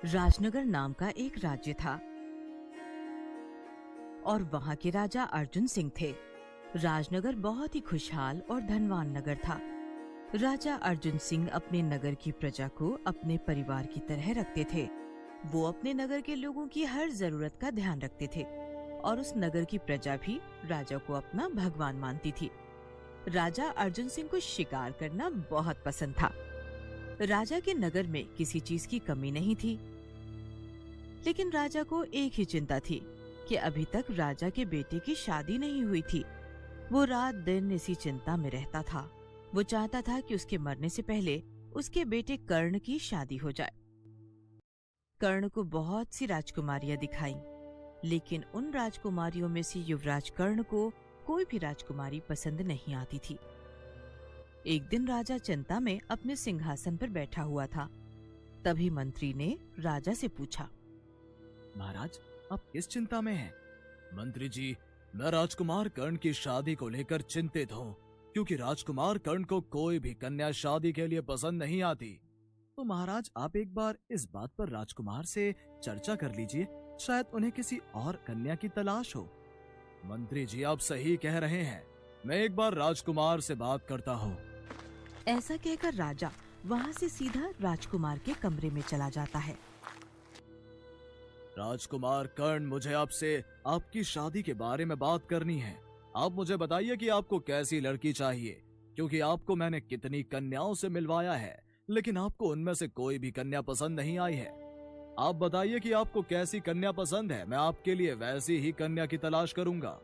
राजनगर नाम का एक राज्य था और वहाँ के राजा अर्जुन सिंह थे। राजनगर बहुत ही खुशहाल और धनवान नगर था। राजा अर्जुन सिंह अपने नगर की प्रजा को अपने परिवार की तरह रखते थे। वो अपने नगर के लोगों की हर जरूरत का ध्यान रखते थे और उस नगर की प्रजा भी राजा को अपना भगवान मानती थी। राजा अर्जुन सिंह को शिकार करना बहुत पसंद था। राजा के नगर में किसी चीज की कमी नहीं थी, लेकिन राजा को एक ही चिंता थी कि अभी तक राजा के बेटे की शादी नहीं हुई थी। वो रात दिन इसी चिंता में रहता था। वो चाहता था कि उसके मरने से पहले उसके बेटे कर्ण की शादी हो जाए। कर्ण को बहुत सी राजकुमारियां दिखाई, लेकिन उन राजकुमारियों में से युवराज कर्ण को कोई भी राजकुमारी पसंद नहीं आती थी। एक दिन राजा चिंता में अपने सिंहासन पर बैठा हुआ था। तभी मंत्री ने राजा से पूछा, महाराज, आप किस चिंता में हैं? मंत्री जी, मैं राजकुमार कर्ण की शादी को लेकर चिंतित हूँ, क्योंकि राजकुमार कर्ण को कोई भी कन्या शादी के लिए पसंद नहीं आती। तो महाराज, आप एक बार इस बात पर राजकुमार से चर्चा कर लीजिए, शायद उन्हें किसी और कन्या की तलाश हो। मंत्री जी, आप सही कह रहे हैं, मैं एक बार राजकुमार से बात करता हूँ। ऐसा कहकर राजा वहाँ से सीधा राजकुमार के कमरे में चला जाता है। राजकुमार कर्ण, मुझे आपसे आपकी शादी के बारे में बात करनी है। आप मुझे बताइए कि आपको कैसी लड़की चाहिए, क्योंकि आपको मैंने कितनी कन्याओं से मिलवाया है, लेकिन आपको उनमें से कोई भी कन्या पसंद नहीं आई है। आप बताइए कि आपको कैसी कन्या पसंद है, मैं आपके लिए वैसी ही कन्या की तलाश करूंगा।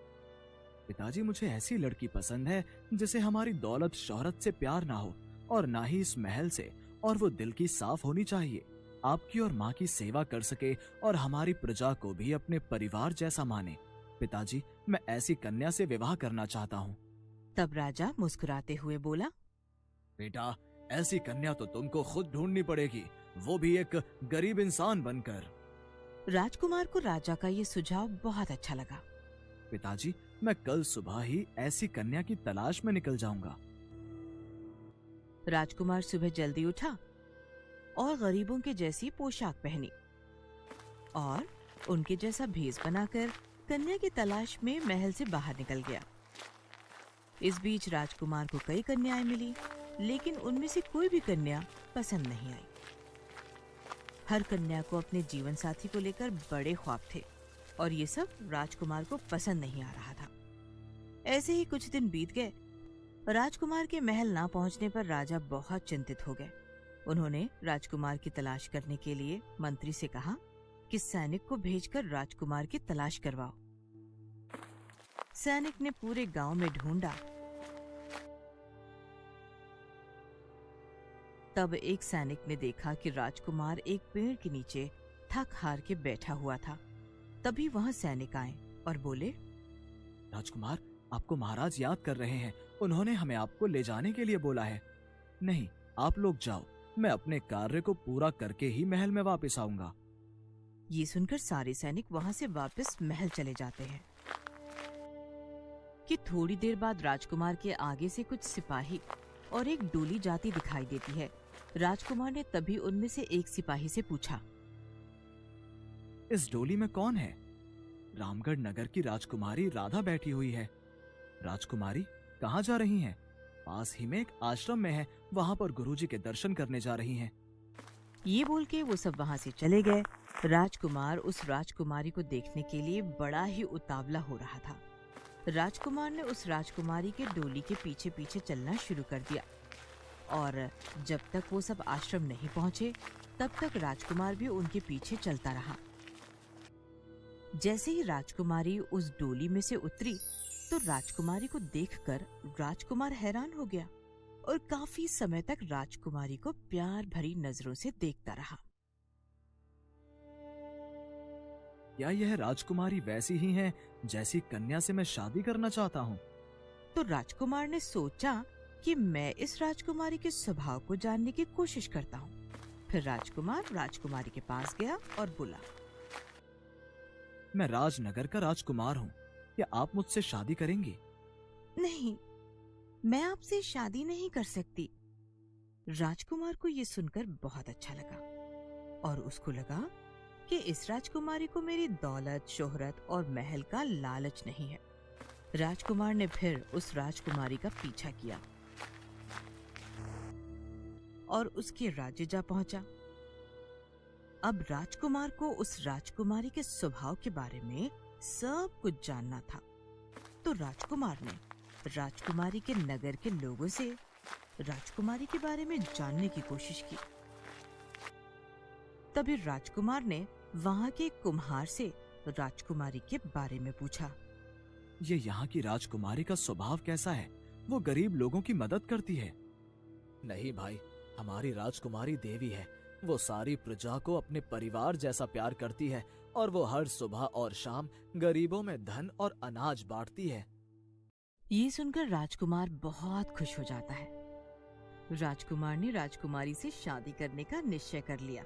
पिताजी, मुझे ऐसी लड़की पसंद है जिसे हमारी दौलत शोहरत से प्यार ना हो और ना ही इस महल से, और वो दिल की साफ होनी चाहिए, आपकी और माँ की सेवा कर सके और हमारी प्रजा को भी अपने परिवार जैसा माने। पिताजी, मैं ऐसी कन्या से विवाह करना चाहता हूँ। तब राजा मुस्कुराते हुए बोला, बेटा, ऐसी कन्या तो तुमको खुद ढूंढनी पड़ेगी, वो भी एक गरीब इंसान बनकर। राजकुमार को राजा का ये सुझाव बहुत अच्छा लगा। पिताजी, मैं कल सुबह ही ऐसी कन्या की तलाश में निकल जाऊंगा। राजकुमार सुबह जल्दी उठा और गरीबों के जैसी पोशाक पहनी और उनके जैसा भेष बनाकर कन्या की तलाश में महल से बाहर निकल गया। इस बीच राजकुमार को कई कन्याएं मिली, लेकिन उनमें से कोई भी कन्या पसंद नहीं आई। हर कन्या को अपने जीवन साथी को लेकर बड़े ख्वाब थे और ये सब राजकुमार को पसंद नहीं आ रहा था। ऐसे ही कुछ दिन बीत गए। राजकुमार के महल ना पहुंचने पर राजा बहुत चिंतित हो गए। उन्होंने राजकुमार की तलाश करने के लिए मंत्री से कहा कि सैनिक को भेजकर राजकुमार की तलाश करवाओ। सैनिक ने पूरे गांव में ढूंढा। तब एक सैनिक ने देखा कि राजकुमार एक पेड़ के नीचे थक हार के बैठा हुआ था। तभी वहां सैनिक आए और बोले, राजकुमार, आपको महाराज याद कर रहे हैं, उन्होंने हमें आपको ले जाने के लिए बोला है। नहीं, आप लोग जाओ, मैं अपने कार्य को पूरा करके ही महल में वापस आऊंगा। ये सुनकर सारे सैनिक वहां से वापस महल चले जाते हैं कि थोड़ी देर बाद राजकुमार के आगे से कुछ सिपाही और एक डोली जाती दिखाई देती है। राजकुमार ने तभी उनमें से एक सिपाही से पूछा, इस डोली में कौन है? रामगढ़ नगर की राजकुमारी राधा बैठी हुई है। राजकुमारी, कहाँ जा रही हैं? पास ही में एक आश्रम में है, वहाँ पर गुरुजी के दर्शन करने जा रही हैं। ये बोल के वो सब वहाँ से चले गए। राजकुमार उस राजकुमारी को देखने के लिए बड़ा ही उतावला हो रहा था। राजकुमार ने उस राजकुमारी के डोली के पीछे पीछे चलना शुरू कर दिया और जब तक वो सब आश्रम नहीं पहुंचे, तब तक राजकुमार भी उनके पीछे चलता रहा। जैसे ही राजकुमारी उस डोली में से उतरी, तो राजकुमारी को देखकर राजकुमार हैरान हो गया और काफी समय तक राजकुमारी को प्यार भरी नजरों से देखता रहा। क्या यह राजकुमारी वैसी ही है जैसी कन्या से मैं शादी करना चाहता हूँ? तो राजकुमार ने सोचा कि मैं इस राजकुमारी के स्वभाव को जानने की कोशिश करता हूँ। फिर राजकुमार राजकुमारी के पास गया और बोला, मैं राजनगर का राजकुमार हूँ, क्या आप मुझसे शादी करेंगी? नहीं, मैं आपसे शादी नहीं कर सकती। राजकुमार को ये सुनकर बहुत अच्छा लगा। और उसको लगा कि इस राजकुमारी को मेरी दौलत, शोहरत और महल का लालच नहीं है। राजकुमार ने फिर उस राजकुमारी का पीछा किया और उसके राज्य जा पहुंचा। अब राजकुमार को उस राजकुमारी के स्वभाव के बारे में सब कुछ जानना था, तो राजकुमार ने राजकुमारी के नगर के लोगों से राजकुमारी के बारे में जानने की कोशिश की। तभी राजकुमार ने वहां के कुम्हार से राजकुमारी के बारे में पूछा। ये यहाँ की राजकुमारी का स्वभाव कैसा है? वो गरीब लोगों की मदद करती है? नहीं भाई, हमारी राजकुमारी देवी है। वो सारी प्रजा को अपने परिवार जैसा प्यार करती है और वो हर सुबह और शाम गरीबों में धन और अनाज बांटती है। ये सुनकर राजकुमार बहुत खुश हो जाता है। राजकुमार ने राजकुमारी से शादी करने का निश्चय कर लिया,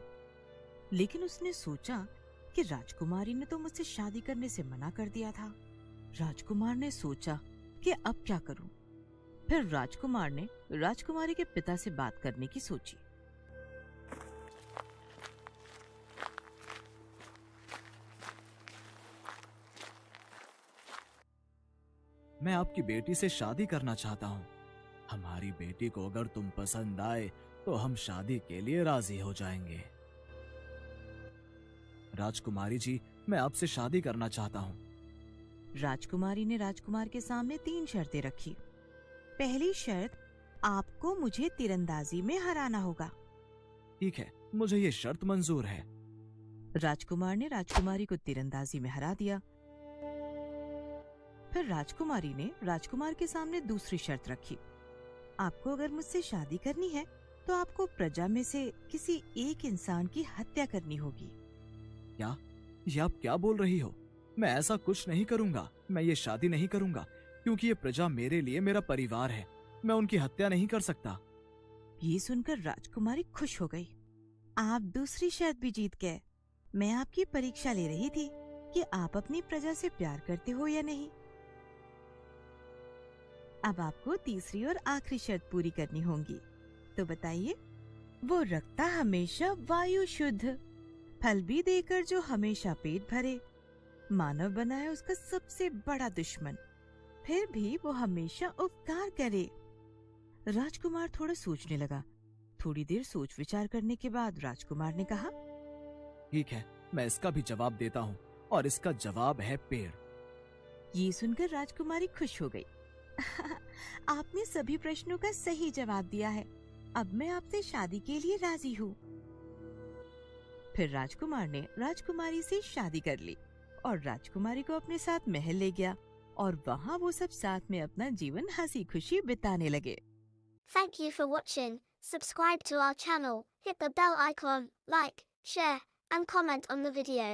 लेकिन उसने सोचा कि राजकुमारी ने तो मुझसे शादी करने से मना कर दिया था। राजकुमार ने सोचा कि अब क्या करूं? फिर राजकुमार ने राजकुमारी के पिता से बात करने की सोची। मैं आपकी बेटी से शादी करना चाहता हूँ। हमारी बेटी को अगर तुम पसंद आए तो हम शादी के लिए राजी हो जाएंगे। राजकुमारी जी, मैं आपसे शादी करना चाहता हूँ। राजकुमारी ने राजकुमार के सामने 3 शर्तें रखी। पहली शर्त, आपको मुझे तीरंदाजी में हराना होगा। ठीक है, मुझे ये शर्त मंजूर है। राजकुमार ने राजकुमारी को तीरंदाजी में हरा दिया। फिर राजकुमारी ने राजकुमार के सामने दूसरी शर्त रखी। आपको अगर मुझसे शादी करनी है तो आपको प्रजा में से किसी एक इंसान की हत्या करनी होगी। क्या? ये आप क्या बोल रही हो? मैं ऐसा कुछ नहीं करूंगा। मैं ये शादी नहीं करूंगा क्योंकि ये प्रजा मेरे लिए मेरा परिवार है। मैं उनकी हत्या नहीं कर सकता। ये सुनकर राजकुमारी खुश हो गई। आप दूसरी शर्त भी जीत गए। मैं आपकी परीक्षा ले रही थी कि आप अपनी प्रजा से प्यार करते हो या नहीं। अब आपको तीसरी और आखिरी शर्त पूरी करनी होगी। तो बताइए, वो रखता हमेशा वायु शुद्ध, फल भी देकर जो हमेशा पेट भरे, मानव बनाए उसका सबसे बड़ा दुश्मन, फिर भी वो हमेशा उपकार करे। राजकुमार थोड़ा सोचने लगा। थोड़ी देर सोच विचार करने के बाद राजकुमार ने कहा, ठीक है, मैं इसका भी जवाब देता हूँ और इसका जवाब है पेड़। ये सुनकर राजकुमारी खुश हो गई। आपने सभी प्रश्नों का सही जवाब दिया है। अब मैं आपसे शादी के लिए राजी हूँ। फिर राजकुमार ने राजकुमारी से शादी कर ली और राजकुमारी को अपने साथ महल ले गया और वहाँ वो सब साथ में अपना जीवन हंसी खुशी बिताने लगे। Thank you for watching. Subscribe to our channel, hit the bell icon, like, share, and comment on the video.